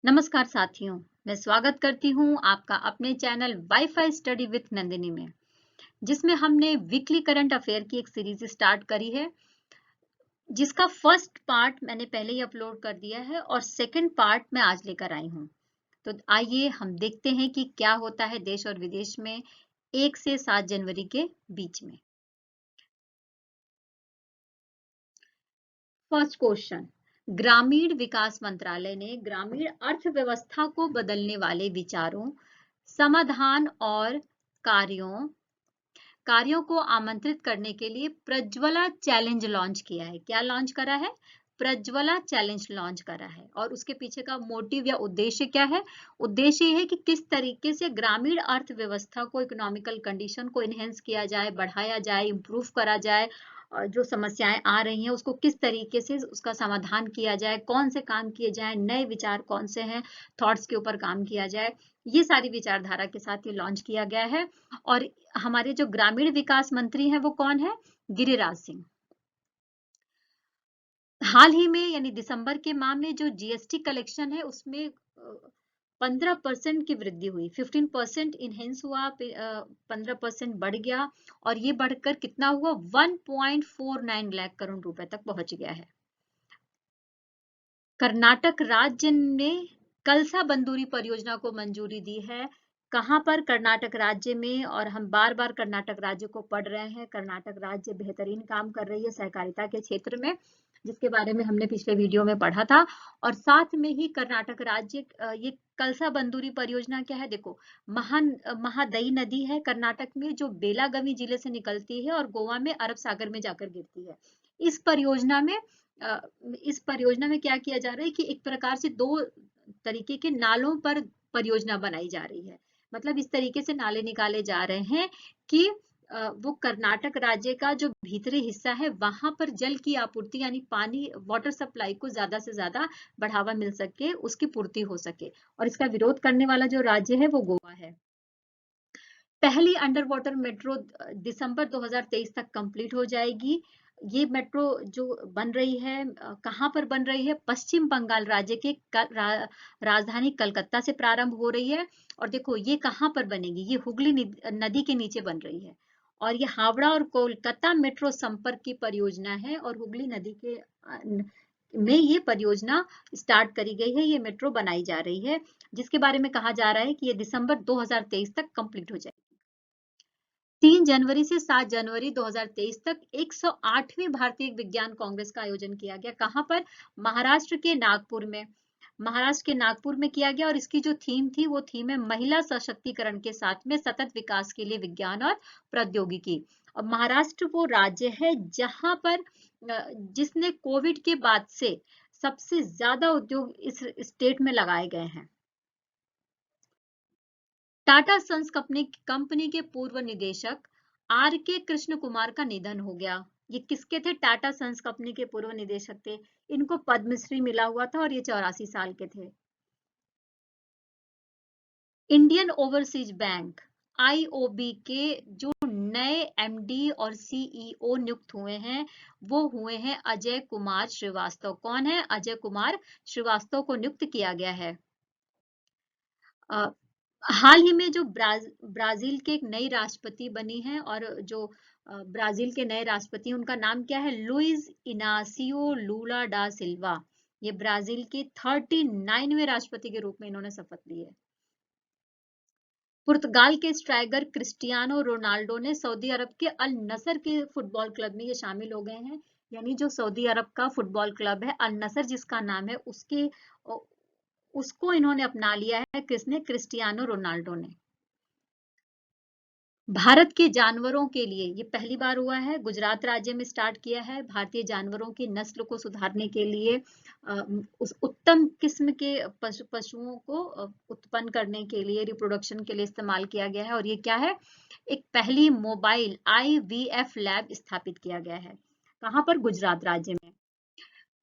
नमस्कार साथियों, मैं स्वागत करती हूँ आपका अपने channel wifi study with Nandini में, जिसमें हमने वीकली करंट अफेयर की एक सीरीज स्टार्ट करी है, जिसका फर्स्ट पार्ट मैंने पहले ही अपलोड कर दिया है और सेकंड पार्ट मैं आज लेकर आई हूँ। तो आइए हम देखते हैं कि क्या होता है देश और विदेश में 1 से 7 जनवरी के बीच में। फर्स्ट क्वेश्चन, ग्रामीण विकास मंत्रालय ने ग्रामीण अर्थव्यवस्था को बदलने वाले विचारों, समाधान और कार्यों कार्यों को आमंत्रित करने के लिए प्रज्वला चैलेंज लॉन्च किया है। क्या लॉन्च करा है? प्रज्वला चैलेंज लॉन्च करा है। और उसके पीछे का मोटिव या उद्देश्य क्या है? उद्देश्य ये है कि किस तरीके से ग्रामीण अर्थव्यवस्था को, इकोनॉमिकल कंडीशन को इनहेंस किया जाए, बढ़ाया जाए, इम्प्रूव करा जाए, और जो समस्याएं आ रही हैं उसको किस तरीके से उसका समाधान किया जाए, कौन से काम किए जाए, नए विचार कौन से हैं, थॉट्स के ऊपर काम किया जाए। ये सारी विचारधारा के साथ ये लॉन्च किया गया है। और हमारे जो ग्रामीण विकास मंत्री हैं वो कौन है? गिरिराज सिंह। हाल ही में यानी दिसंबर के माह में जो जीएसटी कलेक्शन है उसमें 15% की वृद्धि हुई, 15% इनहेंस हुआ, 15% बढ़ गया और ये बढ़कर कितना हुआ? 1.49 लाख करोड़ रुपए तक पहुंच गया है। कर्नाटक राज्य ने कलसा बंदूरी परियोजना को मंजूरी दी है। कहां पर? कर्नाटक राज्य में। और हम बार बार कर्नाटक राज्य को पढ़ रहे हैं। कर्नाटक राज्य बेहतरीन काम कर रही है सहकारिता के क्षेत्र में, जिसके बारे में हमने पिछले वीडियो में पढ़ा था। और साथ में ही कर्नाटक राज्य, ये कलसा बंदूरी परियोजना क्या है? देखो, महादई नदी है कर्नाटक में, जो बेलागवी जिले से निकलती है और गोवा में अरब सागर में जाकर गिरती है। इस परियोजना में अ, इस परियोजना में क्या किया जा रहा है कि एक प्रकार से दो तरीके के नालों पर परियोजना बनाई जा रही है। मतलब इस तरीके से नाले निकाले जा रहे हैं कि वो कर्नाटक राज्य का जो भीतरी हिस्सा है वहां पर जल की आपूर्ति यानी पानी, वाटर सप्लाई को ज्यादा से ज्यादा बढ़ावा मिल सके, उसकी पूर्ति हो सके। और इसका विरोध करने वाला जो राज्य है वो गोवा है। पहली अंडर वाटर मेट्रो दिसंबर 2023 तक कंप्लीट हो जाएगी। ये मेट्रो जो बन रही है, कहाँ पर बन रही है? पश्चिम बंगाल राज्य के राजधानी कलकत्ता से प्रारंभ हो रही है। और देखो ये कहाँ पर बनेगी? ये हुगली नदी के नीचे बन रही है। और ये हावड़ा और कोलकाता मेट्रो संपर्क की परियोजना है और हुगली नदी के में ये परियोजना स्टार्ट करी गई है। ये मेट्रो बनाई जा रही है, जिसके बारे में कहा जा रहा है कि ये दिसंबर 2023 तक कंप्लीट हो जाएगी। 3 जनवरी से 7 जनवरी 2023 तक 108वीं भारतीय विज्ञान कांग्रेस का आयोजन किया गया। कहां पर? महाराष्ट्र के नागपुर में। महाराष्ट्र के नागपुर में किया गया और इसकी जो थीम थी वो थीम है महिला सशक्तिकरण के साथ में सतत विकास के लिए विज्ञान और प्रौद्योगिकी। और महाराष्ट्र वो राज्य है जहां पर जिसने कोविड के बाद से सबसे ज्यादा उद्योग इस स्टेट में लगाए गए हैं। टाटा सन्स कंपनी के पूर्व निदेशक आर के कृष्ण कुमार का निधन हो गया। ये किसके थे? टाटा सन्स कंपनी के पूर्व निदेशक थे। इनको पद्मश्री मिला हुआ था और ये 84 साल के थे। इंडियन ओवरसीज बैंक आईओबी के जो नए एमडी और सीईओ नियुक्त हुए हैं वो हुए हैं अजय कुमार श्रीवास्तव। कौन है? अजय कुमार श्रीवास्तव को नियुक्त किया गया है। हाल ही में जो ब्राजील के एक नई राष्ट्रपति बनी है, और जो ब्राजील के नए राष्ट्रपति उनका नाम क्या है? लुइस इनासियो लूला डा सिल्वा। ये ब्राजील के 39वें राष्ट्रपति के रूप में इन्होंने शपथ ली है। पुर्तगाल के स्ट्राइकर क्रिस्टियानो रोनाल्डो ने सऊदी अरब के अल नसर के फुटबॉल क्लब में ये शामिल हो गए हैं। यानी जो सऊदी अरब का फुटबॉल क्लब है अल नसर जिसका नाम है, उसको इन्होंने अपना लिया है। किसने? क्रिस्टियानो रोनाल्डो ने। भारत के जानवरों के लिए ये पहली बार हुआ है, गुजरात राज्य में स्टार्ट किया है। भारतीय जानवरों की नस्ल को सुधारने के लिए उस उत्तम किस्म के पशुओं को उत्पन्न करने के लिए, रिप्रोडक्शन के लिए इस्तेमाल किया गया है। और ये क्या है? एक पहली मोबाइल आईवीएफ लैब स्थापित किया गया है। कहाँ पर? गुजरात राज्य में।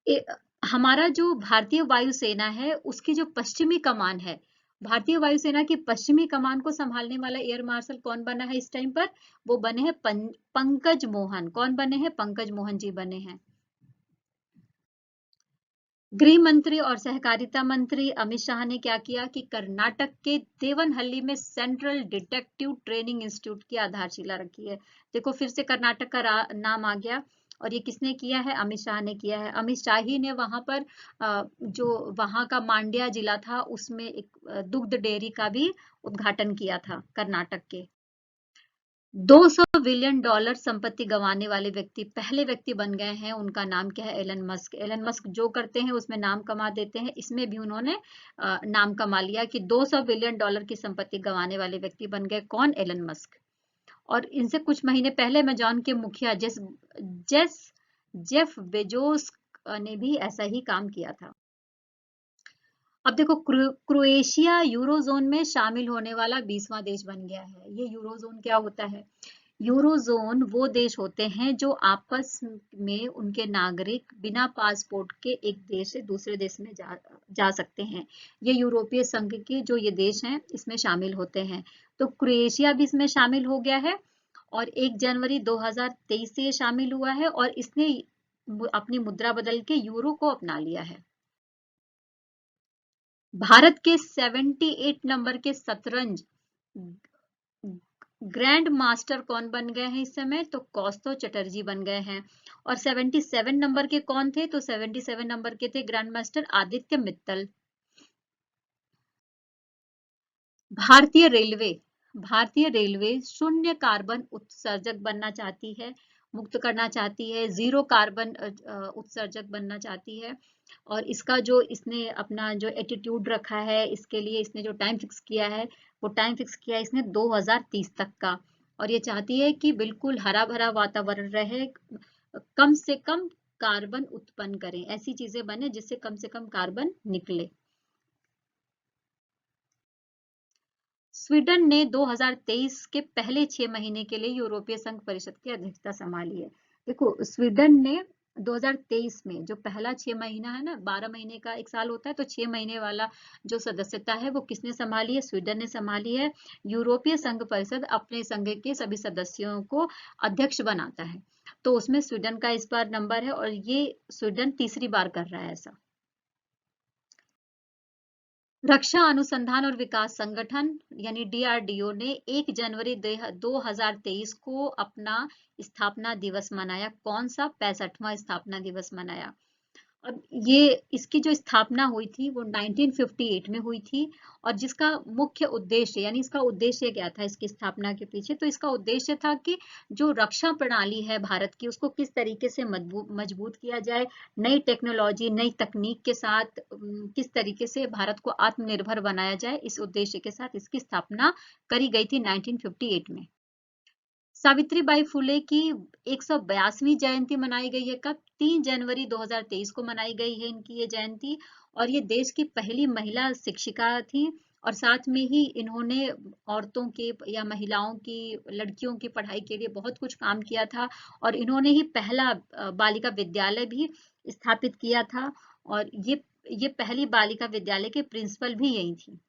ए, हमारा जो भारतीय वायुसेना है उसकी जो पश्चिमी कमान है, भारतीय वायुसेना की पश्चिमी कमान को संभालने वाला एयर मार्शल कौन बना है इस टाइम पर? वो बने हैं पंकज मोहन। कौन बने हैं? पंकज मोहन जी बने हैं। गृह मंत्री और सहकारिता मंत्री अमित शाह ने क्या किया कि कर्नाटक के देवनहल्ली में सेंट्रल डिटेक्टिव ट्रेनिंग इंस्टीट्यूट की आधारशिला रखी है। देखो फिर से कर्नाटक का नाम आ गया। और ये किसने किया है? अमित शाह ने किया है। अमित शाह ही ने वहां पर जो वहां का मांड्या जिला था उसमें एक दुग्ध डेयरी का भी उद्घाटन किया था कर्नाटक के। 200 बिलियन डॉलर संपत्ति गंवाने वाले व्यक्ति पहले व्यक्ति बन गए हैं। उनका नाम क्या है? Elon Musk. एलन मस्क जो करते हैं उसमें नाम कमा देते हैं। इसमें भी उन्होंने नाम कमा लिया कि 200 बिलियन डॉलर की संपत्ति गंवाने वाले व्यक्ति बन गए। कौन? Elon Musk. और इनसे कुछ महीने पहले अमेजॉन के मुखिया जेस जेफ बेजोस ने भी ऐसा ही काम किया था। अब देखो क्रोएशिया यूरोजोन में शामिल होने वाला 20वां देश बन गया है। ये यूरोजोन क्या होता है? यूरोजोन वो देश होते हैं जो आपस में उनके नागरिक बिना पासपोर्ट के एक देश से दूसरे देश में जा सकते हैं। ये यूरोपीय संघ के जो ये देश हैं इसमें शामिल होते हैं। तो क्रोएशिया भी इसमें शामिल हो गया है और 1 जनवरी 2023 से ये शामिल हुआ है और इसने अपनी मुद्रा बदल के यूरो को अपना लिया है। भारत के 78 नंबर के शतरंज ग्रैंड मास्टर कौन बन गए हैं इस समय? तो कौस्तुभ चटर्जी बन गए हैं। और 77 नंबर के कौन थे? तो 77 नंबर के थे ग्रैंड मास्टर आदित्य मित्तल। भारतीय रेलवे भारतीय रेलवे शून्य कार्बन उत्सर्जक बनना चाहती है, मुक्त करना चाहती है, जीरो कार्बन उत्सर्जक बनना चाहती है। और इसका जो इसने अपना जो एटीट्यूड रखा है, इसके लिए इसने जो टाइम फिक्स किया है, वो टाइम फिक्स किया है इसने 2030 तक का। और ये चाहती है कि बिल्कुल हरा भरा वातावरण रहे, कम से कम कार्बन उत्पन्न करें, ऐसी चीजें बने जिससे कम से कम कार्बन निकले। स्वीडन ने 2023 के पहले 6 महीने के लिए यूरोपीय संघ परिषद की अध्यक्षता संभाली है। देखो स्वीडन ने 2023 में जो पहला 6 महीना है ना, 12 महीने का एक साल होता है, तो 6 महीने वाला जो सदस्यता है वो किसने संभाली है? स्वीडन ने संभाली है। यूरोपीय संघ परिषद अपने संघ के सभी सदस्यों को अध्यक्ष बनाता है, तो उसमें स्वीडन का इस बार नंबर है और ये स्वीडन तीसरी बार कर रहा है ऐसा। रक्षा अनुसंधान और विकास संगठन यानी डीआरडीओ ने 1 जनवरी 2023 को अपना स्थापना दिवस मनाया। कौन सा? 65वां स्थापना दिवस मनाया। अब ये इसकी जो स्थापना हुई थी वो 1958 में हुई थी और जिसका मुख्य उद्देश्य यानी इसका उद्देश्य क्या था इसकी स्थापना के पीछे? तो इसका उद्देश्य था कि जो रक्षा प्रणाली है भारत की उसको किस तरीके से मजबूत किया जाए, नई टेक्नोलॉजी नई तकनीक के साथ किस तरीके से भारत को आत्मनिर्भर बनाया जाए, इस उद्देश्य के साथ इसकी स्थापना करी गई थी 1958 में। सावित्रीबाई फुले की 182वीं जयंती मनाई गई है कब? 3 जनवरी 2023 को मनाई गई है इनकी ये जयंती। और ये देश की पहली महिला शिक्षिका थी और साथ में ही इन्होंने औरतों के या महिलाओं की लड़कियों की पढ़ाई के लिए बहुत कुछ काम किया था और इन्होंने ही पहला बालिका विद्यालय भी स्थापित किया था और ये पहली बालिका विद्यालय के प्रिंसिपल भी यही थी।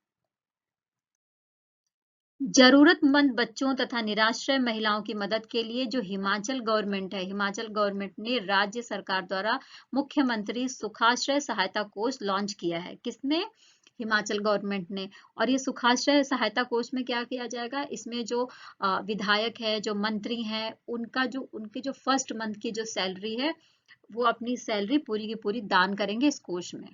जरूरतमंद बच्चों तथा निराश्रय महिलाओं की मदद के लिए जो हिमाचल गवर्नमेंट है, हिमाचल गवर्नमेंट ने राज्य सरकार द्वारा मुख्यमंत्री सुखाश्रय सहायता कोष लॉन्च किया है। किसने? हिमाचल गवर्नमेंट ने। और ये सुखाश्रय सहायता कोष में क्या किया जाएगा? इसमें जो विधायक है, जो मंत्री हैं, उनके जो फर्स्ट मंथ की जो सैलरी है वो अपनी सैलरी पूरी की पूरी दान करेंगे इस कोष में।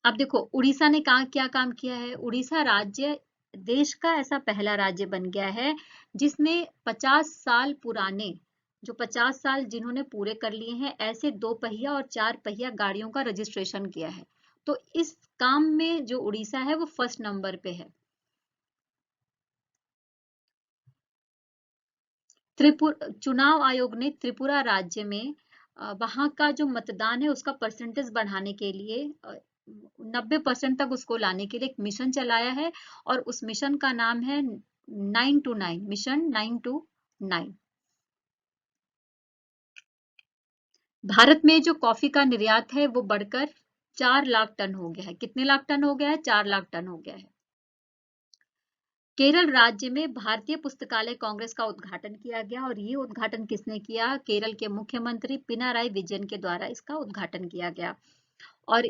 अब देखो उड़ीसा ने क्या काम किया है? उड़ीसा राज्य देश का ऐसा पहला राज्य बन गया है जिसने 50 साल पुराने जो 50 साल जिन्होंने पूरे कर लिए हैं ऐसे 2 पहिया और 4 पहिया गाड़ियों का रजिस्ट्रेशन किया है। तो इस काम में जो उड़ीसा है वो फर्स्ट नंबर पे है। चुनाव आयोग ने त्रिपुरा राज्य में वहां का जो मतदान है उसका परसेंटेज बढ़ाने के लिए 90% तक उसको लाने के लिए एक मिशन चलाया है और उस मिशन का नाम है 929 मिशन 929। भारत में जो कॉफी का निर्यात है वो बढ़कर 4 लाख टन हो गया है। कितने लाख टन हो गया है? 4 लाख टन हो गया है। केरल राज्य में भारतीय पुस्तकालय कांग्रेस का उद्घाटन किया गया और ये उद्घाटन किसने किया? केरल के मुख्यमंत्री पिनाराई विजयन के द्वारा इसका उद्घाटन किया गया। और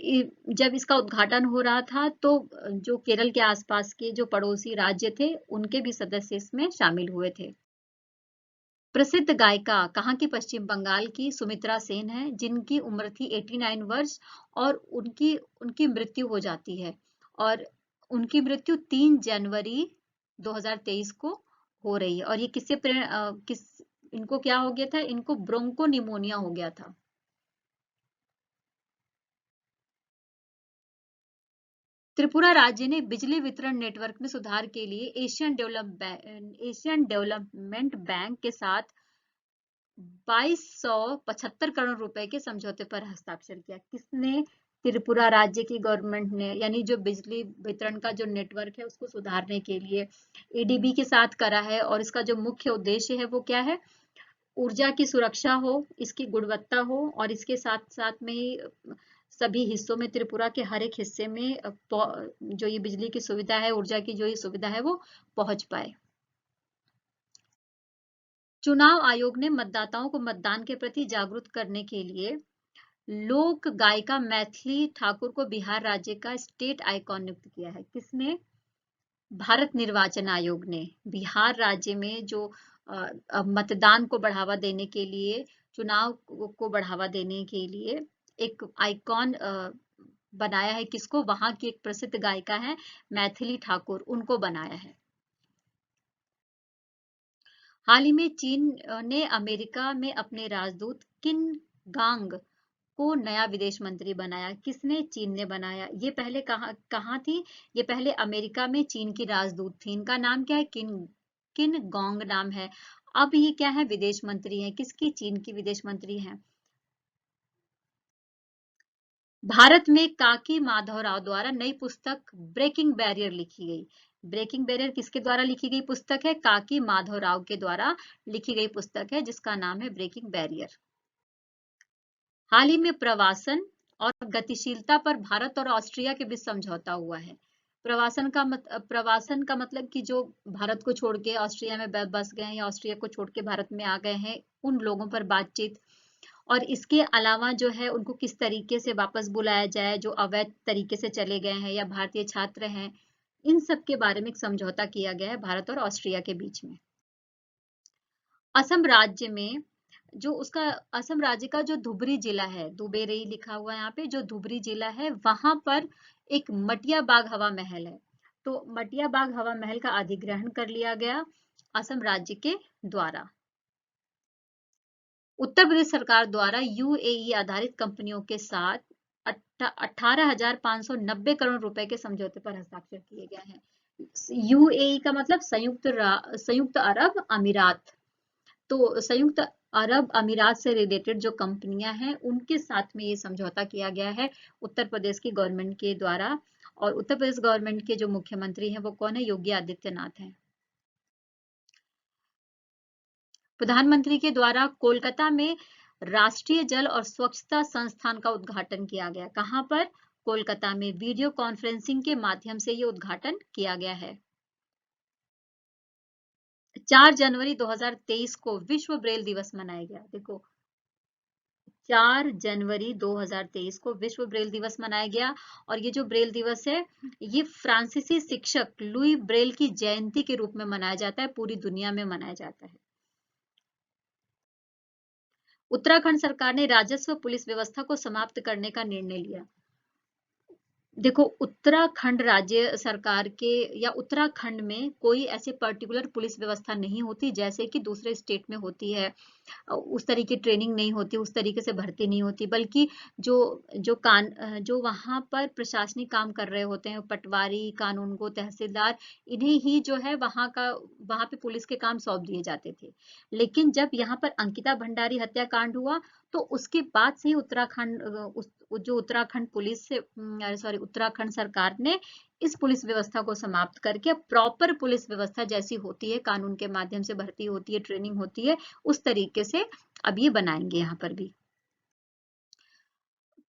जब इसका उद्घाटन हो रहा था तो जो केरल के आसपास के जो पड़ोसी राज्य थे उनके भी सदस्य इसमें शामिल हुए थे। प्रसिद्ध गायिका कहाँ की? पश्चिम बंगाल की सुमित्रा सेन है, जिनकी उम्र थी 89 वर्ष और उनकी उनकी मृत्यु हो जाती है और उनकी मृत्यु 3 जनवरी 2023 को हो रही है। और ये इनको क्या हो गया था? इनको ब्रोंको निमोनिया हो गया था। त्रिपुरा राज्य ने बिजली वितरण नेटवर्क में सुधार के लिए एशियन डेवलपमेंट बैंक के साथ 2275 करोड़ रुपए के समझौते पर हस्ताक्षर किया। किसने? त्रिपुरा राज्य की गवर्नमेंट ने, यानी जो बिजली वितरण का जो नेटवर्क है उसको सुधारने के लिए एडीबी के साथ करा है। और इसका जो मुख्य उद्देश्य है वो क्या है? ऊर्जा की सुरक्षा हो, इसकी गुणवत्ता हो और इसके साथ साथ में ही सभी हिस्सों में, त्रिपुरा के हर एक हिस्से में जो ये बिजली की सुविधा है, ऊर्जा की जो ये सुविधा है वो पहुंच पाए। चुनाव आयोग ने मतदाताओं को मतदान के प्रति जागरूक करने के लिए लोक गायिका मैथिली ठाकुर को बिहार राज्य का स्टेट आइकॉन नियुक्त किया है। किसने? भारत निर्वाचन आयोग ने बिहार राज्य में जो मतदान को बढ़ावा देने के लिए, चुनाव को बढ़ावा देने के लिए एक आइकॉन बनाया है। किसको? वहां की एक प्रसिद्ध गायिका है मैथिली ठाकुर, उनको बनाया है। हाल ही में चीन ने अमेरिका में अपने राजदूत किन गांग को नया विदेश मंत्री बनाया। किसने? चीन ने बनाया। ये पहले कहाँ थी? ये पहले अमेरिका में चीन की राजदूत थी। इनका नाम क्या है? किन गोंग नाम है। अब ये क्या है? विदेश मंत्री है। किसकी? चीन की विदेश मंत्री है। भारत में काकी माधवराव द्वारा नई पुस्तक ब्रेकिंग बैरियर लिखी गई। ब्रेकिंग बैरियर किसके द्वारा लिखी गई पुस्तक है? काकी माधवराव के द्वारा लिखी गई पुस्तक है जिसका नाम है ब्रेकिंग बैरियर। हाल ही में प्रवासन और गतिशीलता पर भारत और ऑस्ट्रिया के बीच समझौता हुआ है। प्रवासन का मतलब कि जो भारत को छोड़ के ऑस्ट्रिया में बस गए हैं या ऑस्ट्रिया को छोड़ के भारत में आ गए हैं, उन लोगों पर बातचीत। और इसके अलावा जो है उनको किस तरीके से वापस बुलाया जाए जो अवैध तरीके से चले गए हैं या भारतीय छात्र हैं, इन सब के बारे में एक समझौता किया गया है भारत और ऑस्ट्रिया के बीच में। असम राज्य में जो उसका असम राज्य का जो धुबरी जिला है, दुबेरई लिखा हुआ है यहाँ पे, जो धुबरी जिला है वहां पर एक मटिया बाग हवा महल है। तो मटिया बाग हवा महल का अधिग्रहण कर लिया गया असम राज्य के द्वारा। उत्तर प्रदेश सरकार द्वारा यूएई आधारित कंपनियों के साथ 18,590 करोड़ रुपए के समझौते पर हस्ताक्षर किए गए हैं। यूएई का मतलब संयुक्त अरब अमीरात। तो संयुक्त अरब अमीरात से रिलेटेड जो कंपनियां हैं उनके साथ में ये समझौता किया गया है उत्तर प्रदेश की गवर्नमेंट के द्वारा। और उत्तर प्रदेश गवर्नमेंट के जो मुख्यमंत्री हैं वो कौन है? योगी आदित्यनाथ हैं। प्रधानमंत्री के द्वारा कोलकाता में राष्ट्रीय जल और स्वच्छता संस्थान का उद्घाटन किया गया। कहां पर? कोलकाता में वीडियो कॉन्फ्रेंसिंग के माध्यम से ये उद्घाटन किया गया है। 4 जनवरी 2023 को विश्व ब्रेल दिवस मनाया गया। देखो 4 जनवरी 2023 को विश्व ब्रेल दिवस मनाया गया। और ये जो ब्रेल दिवस है ये फ्रांसीसी शिक्षक लुई ब्रेल की जयंती के रूप में मनाया जाता है, पूरी दुनिया में मनाया जाता है। उत्तराखंड सरकार ने राजस्व पुलिस व्यवस्था को समाप्त करने का निर्णय लिया। देखो उत्तराखंड राज्य सरकार के या उत्तराखंड में कोई ऐसे पर्टिकुलर पुलिस व्यवस्था नहीं होती जैसे कि दूसरे स्टेट में होती है। उस तरीके ट्रेनिंग नहीं होती, उस तरीके से भर्ती नहीं होती, बल्कि जो वहां पर प्रशासनिक काम कर रहे होते हैं, पटवारी, कानूनगो, तहसीलदार, इन्हें ही जो है वहां पे पुलिस के काम सौंप दिए जाते थे। लेकिन जब यहाँ पर अंकिता भंडारी हत्याकांड हुआ तो उसके बाद से ही उत्तराखंड सरकार ने इस पुलिस व्यवस्था को समाप्त करके प्रॉपर पुलिस व्यवस्था जैसी होती है, कानून के माध्यम से भर्ती होती है, ट्रेनिंग होती है, उस तरीके से अब ये बनाएंगे यहाँ पर भी।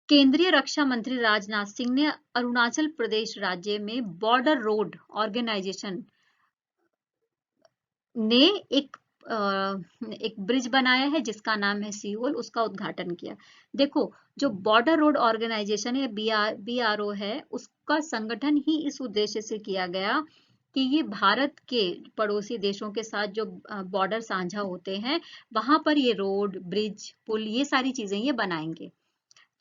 केंद्रीय रक्षा मंत्री राजनाथ सिंह ने अरुणाचल प्रदेश राज्य में बॉर्डर रोड ऑर्गेनाइजेशन ने एक एक ब्रिज बनाया है जिसका नाम है सियोल, उसका उद्घाटन किया। देखो, जो बॉर्डर रोड ऑर्गेनाइजेशन है, बीआरओ है, उसका संगठन ही इस उद्देश्य से किया गया कि ये भारत के पड़ोसी देशों के साथ जो बॉर्डर साझा होते हैं, वहां पर ये रोड, ब्रिज, पुल, ये सारी चीजें ये बनाएंगे।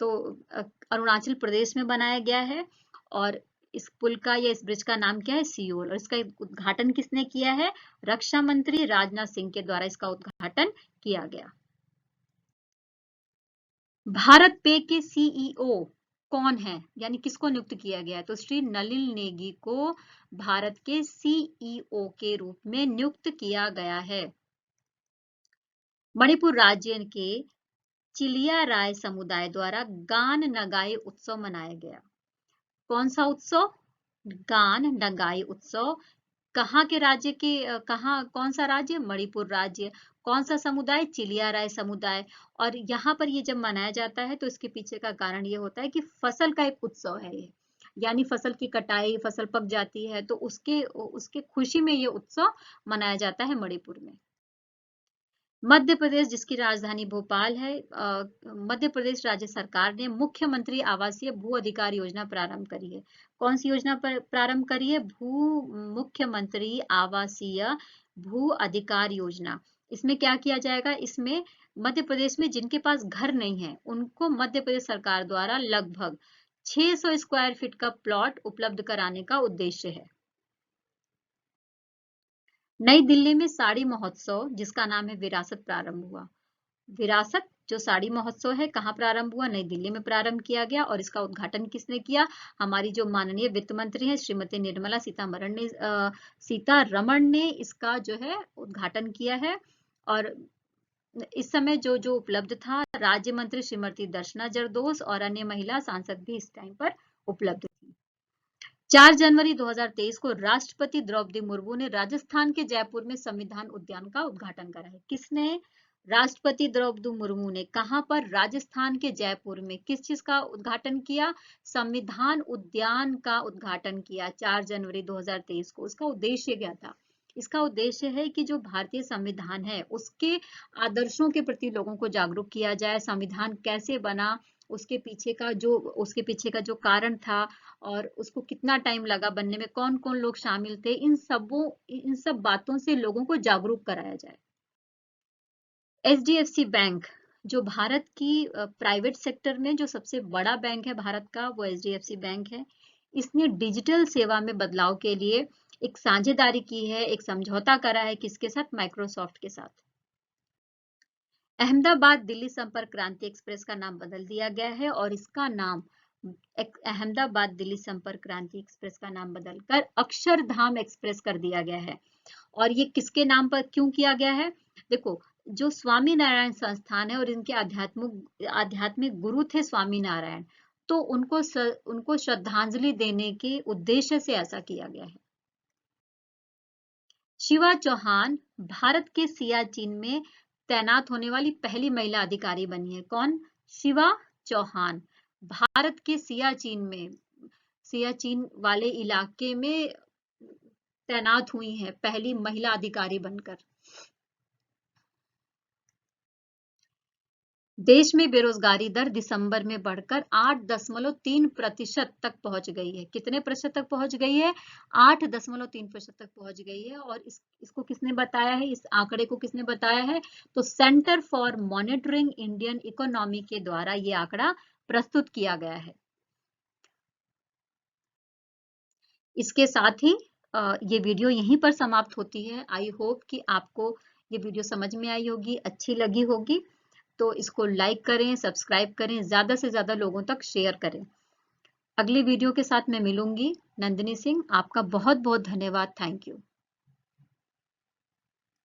तो अरुणाचल प्रदेश में बनाया गया है, और इस पुल का या इस ब्रिज का नाम क्या है? सियोल। और इसका उद्घाटन किसने किया है? रक्षा मंत्री राजनाथ सिंह के द्वारा इसका उद्घाटन किया गया। भारत पे के सीईओ कौन है, यानी किसको नियुक्त किया गया है? तो श्री नलिन नेगी को भारत के सीईओ के रूप में नियुक्त किया गया है। मणिपुर राज्य के चिलिया राय समुदाय द्वारा गान नगाई उत्सव मनाया गया। कौन सा उत्सव? गान नगाई उत्सव। कहाँ के राज्य के, कहाँ, कौन सा राज्य? मणिपुर राज्य। कौन सा समुदाय? चिलिया राय समुदाय। और यहाँ पर ये जब मनाया जाता है तो इसके पीछे का कारण ये होता है कि फसल का एक उत्सव है ये, यानी फसल की कटाई, फसल पक जाती है तो उसके उसके खुशी में ये उत्सव मनाया जाता है मणिपुर में। मध्य प्रदेश, जिसकी राजधानी भोपाल है, मध्य प्रदेश राज्य सरकार ने मुख्यमंत्री आवासीय भू अधिकार योजना प्रारंभ करी है। कौन सी योजना प्रारंभ करी है? मुख्यमंत्री आवासीय भू अधिकार योजना। इसमें क्या किया जाएगा? इसमें मध्य प्रदेश में जिनके पास घर नहीं है उनको मध्य प्रदेश सरकार द्वारा लगभग 600 स्क्वायर फीट का प्लॉट उपलब्ध कराने का उद्देश्य है। नई दिल्ली में साड़ी महोत्सव, जिसका नाम है विरासत, प्रारंभ हुआ। विरासत जो साड़ी महोत्सव है, कहाँ प्रारंभ हुआ? नई दिल्ली में प्रारंभ किया गया। और इसका उद्घाटन किसने किया? हमारी जो माननीय वित्त मंत्री है श्रीमती निर्मला सीतारमण ने इसका जो है उद्घाटन किया है। और इस समय जो जो उपलब्ध था, राज्य मंत्री श्रीमती दर्शना जरदोस और अन्य महिला सांसद भी इस टाइम पर उपलब्ध थी। 4 जनवरी 2023 को राष्ट्रपति द्रौपदी मुर्मू ने राजस्थान के जयपुर में संविधान उद्यान का उद्घाटन करा है। किसने? राष्ट्रपति द्रौपदी मुर्मू ने। कहां पर? राजस्थान के जयपुर में। किस चीज का उद्घाटन किया? संविधान उद्यान का उद्घाटन किया 4 जनवरी 2023 को। उसका उद्देश्य क्या था? इसका उद्देश्य है कि जो भारतीय संविधान है उसके आदर्शों के प्रति लोगों को जागरूक किया जाए। संविधान कैसे बना, उसके पीछे का जो कारण था, और उसको कितना टाइम लगा बनने में, कौन कौन लोग शामिल थे, इन सब बातों से लोगों को जागरूक कराया जाए। एचडीएफसी बैंक, जो भारत की प्राइवेट सेक्टर में जो सबसे बड़ा बैंक है भारत का, वो एचडीएफसी बैंक है। इसने डिजिटल सेवा में बदलाव के लिए एक साझेदारी की है, एक समझौता करा है। किसके साथ? माइक्रोसॉफ्ट के साथ। अहमदाबाद दिल्ली संपर्क क्रांति एक्सप्रेस का नाम बदल दिया गया है, और इसका नाम अहमदाबाद दिल्ली संपर्क क्रांति एक्सप्रेस का नाम बदलकर अक्षरधाम एक्सप्रेस कर दिया गया है। और ये किसके नाम पर क्यों किया गया है? देखो, जो स्वामी नारायण संस्थान है और इनके आध्यात्मिक गुरु थे स्वामी नारायण, तो उनको श्रद्धांजलि देने के उद्देश्य से ऐसा किया गया है। शिवा चौहान भारत के सियाचिन में तैनात होने वाली पहली महिला अधिकारी बनी है। कौन? शिवा चौहान भारत के सियाचिन वाले इलाके में तैनात हुई हैं, पहली महिला अधिकारी बनकर। देश में बेरोजगारी दर दिसंबर में बढ़कर 8.3% तक पहुंच गई है। कितने प्रतिशत तक पहुंच गई है? 8.3% तक पहुंच गई है। और इसको किसने बताया है? इस आंकड़े को किसने बताया है? तो centre for monitoring Indian economy के द्वारा ये आंकड़ा प्रस्तुत किया गया है। इसके साथ ही ये वीडियो यहीं पर समाप्त होती है। आई होप कि आपको ये वीडियो समझ में आई होगी, अच्छी लगी होगी। तो इसको लाइक करें, सब्सक्राइब करें, ज्यादा से ज्यादा लोगों तक शेयर करें। अगली वीडियो के साथ मैं मिलूंगी। नंदिनी सिंह, आपका बहुत बहुत धन्यवाद। Thank you.